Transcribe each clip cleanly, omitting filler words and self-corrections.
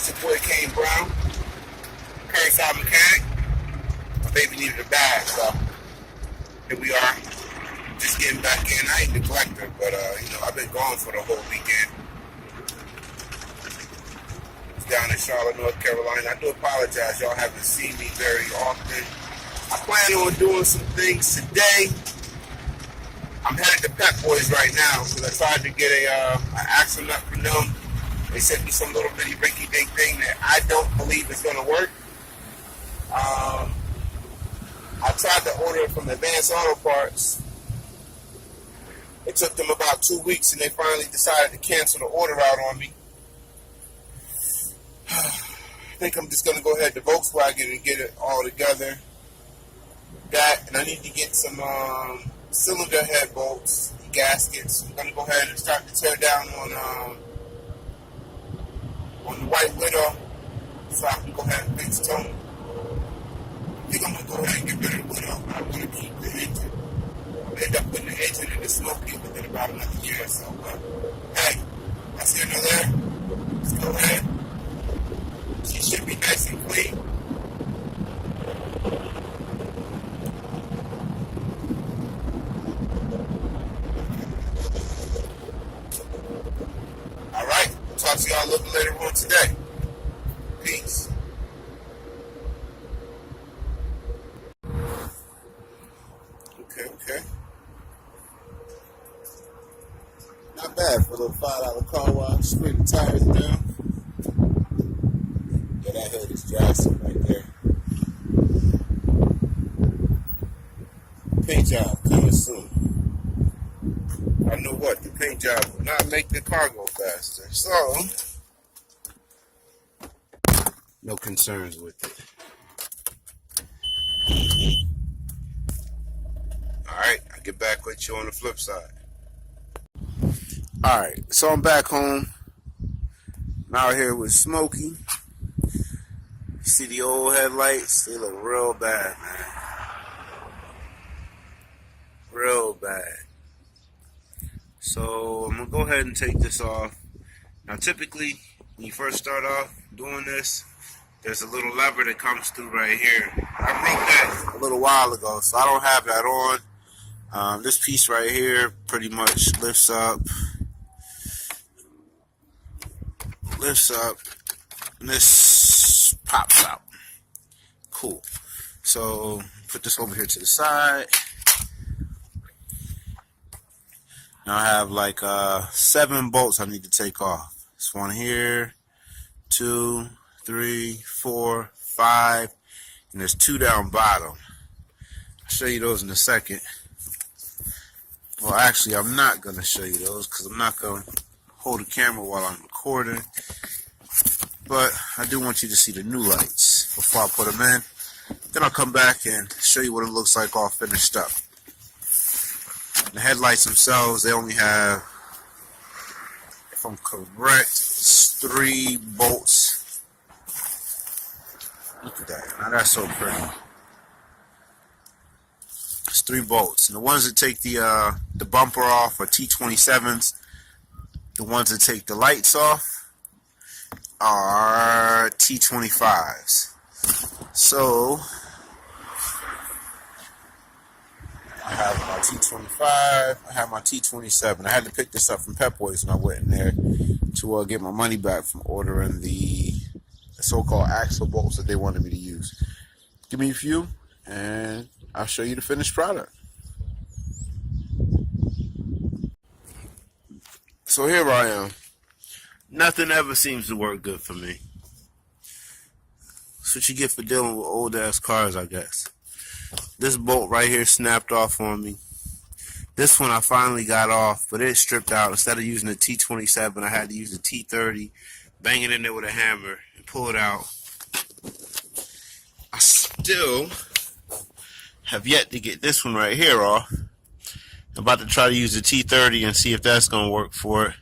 It's your boy Kane Brown, curbside mechanic. My baby needed a bag, so here we are. Just getting back in. I ain't neglected, but I've been gone for the whole weekend. It's down in Charlotte, North Carolina. I do apologize. Y'all haven't seen me very often. I plan on doing some things today. I'm headed to Pep Boys right now because I tried to get an axle nut from them. They sent me some little bitty rinky-dink thing that I don't believe is going to work. I tried to order it from Advanced Auto Parts. It took them about 2 weeks, and they finally decided to cancel the order out on me. I think I'm just going to go ahead to Volkswagen and get it all together. That, and I need to get some cylinder head bolts, gaskets. I'm going to go ahead and start to tear down on the White Widow so I can go ahead and fix Tony. I think I'm going to go ahead and get rid of the Widow. I'm going to keep the engine. I'll end up putting the engine in the Smokey within about another year or so. But hey, I see her there. Let's go ahead. She should be nice and clean. Alright, talk to y'all a little later on today. Peace. Okay. Not bad for a little $5 car wash. Spray the tires down. Yeah, that hood is drastic right there. Paint job coming soon. I know what, the paint job will not make the car go faster. So, no concerns with it. Alright, I'll get back with you on the flip side. Alright, so I'm back home. I'm out here with Smokey. You see the old headlights? They look real bad, man. Real bad. So I'm going to go ahead and take this off. Now typically, when you first start off doing this, there's a little lever that comes through right here. I broke that a little while ago, so I don't have that on. This piece right here pretty much lifts up, and this pops out. Cool. So put this over here to the side. Now I have like 7 bolts I need to take off. This one here, 2, 3, 4, 5, and there's 2 down bottom. I'll show you those in a second. Well, actually, I'm not going to show you those because I'm not going to hold the camera while I'm recording. But I do want you to see the new lights before I put them in. Then I'll come back and show you what it looks like all finished up. The headlights themselves, they only have, if I'm correct, 3 bolts. Look at that. Now that's so pretty. It's 3 bolts. And the ones that take the bumper off are T27s. The ones that take the lights off are T25s. So I have my T25, I have my T27. I had to pick this up from Pep Boys when I went in there to get my money back from ordering the so-called axle bolts that they wanted me to use. Give me a few, and I'll show you the finished product. So here I am. Nothing ever seems to work good for me. That's what you get for dealing with old-ass cars, I guess. This bolt right here snapped off on me. This one I finally got off, but it stripped out. Instead of using the T27, I had to use the T30, bang it in there with a hammer, and pull it out. I still have yet to get this one right here off. I'm about to try to use the T30 and see if that's going to work for it.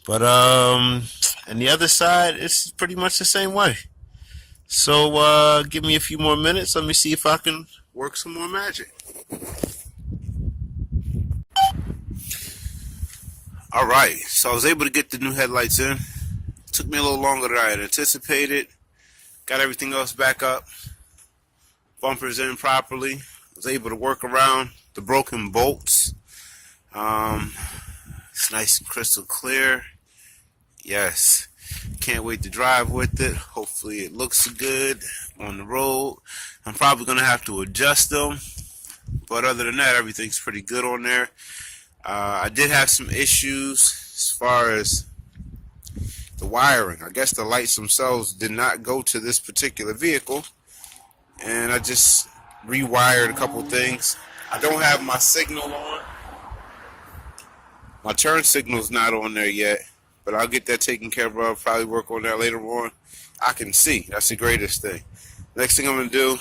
But, and the other side, it's pretty much the same way. So, give me a few more minutes. Let me see if I can work some more magic. Alright, so I was able to get the new headlights in. Took me a little longer than I had anticipated. Got everything else back up. Bumpers in properly. Was able to work around the broken bolts. It's nice and crystal clear. Yes. Can't wait to drive with it. Hopefully it looks good on the road. I'm probably going to have to adjust them. But other than that, everything's pretty good on there. I did have some issues as far as the wiring. I guess the lights themselves did not go to this particular vehicle. And I just rewired a couple things. I don't have my signal on. My turn signal's not on there yet. But I'll get that taken care of. Probably work on that later on. I can see. That's the greatest thing. Next thing I'm going to do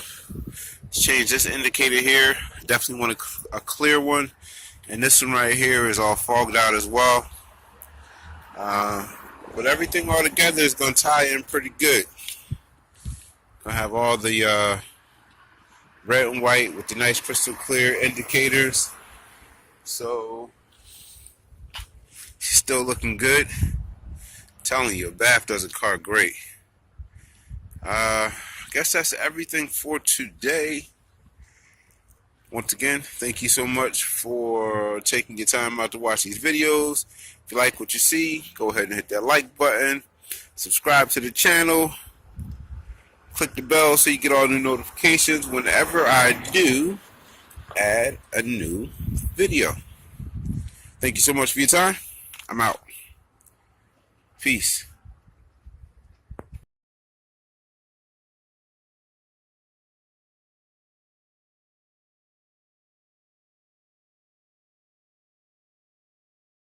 is change this indicator here. Definitely want a clear one. And this one right here is all fogged out as well. But everything all together is going to tie in pretty good. Going to have all the red and white with the nice crystal clear indicators. So, still looking good. I'm telling you, a bath does a car great. I guess that's everything for today. Once again, thank you so much for taking your time out to watch these videos. If you like what you see, go ahead and hit that like button. Subscribe to the channel. Click the bell so you get all new notifications whenever I do add a new video. Thank you so much for your time. I'm out. Peace.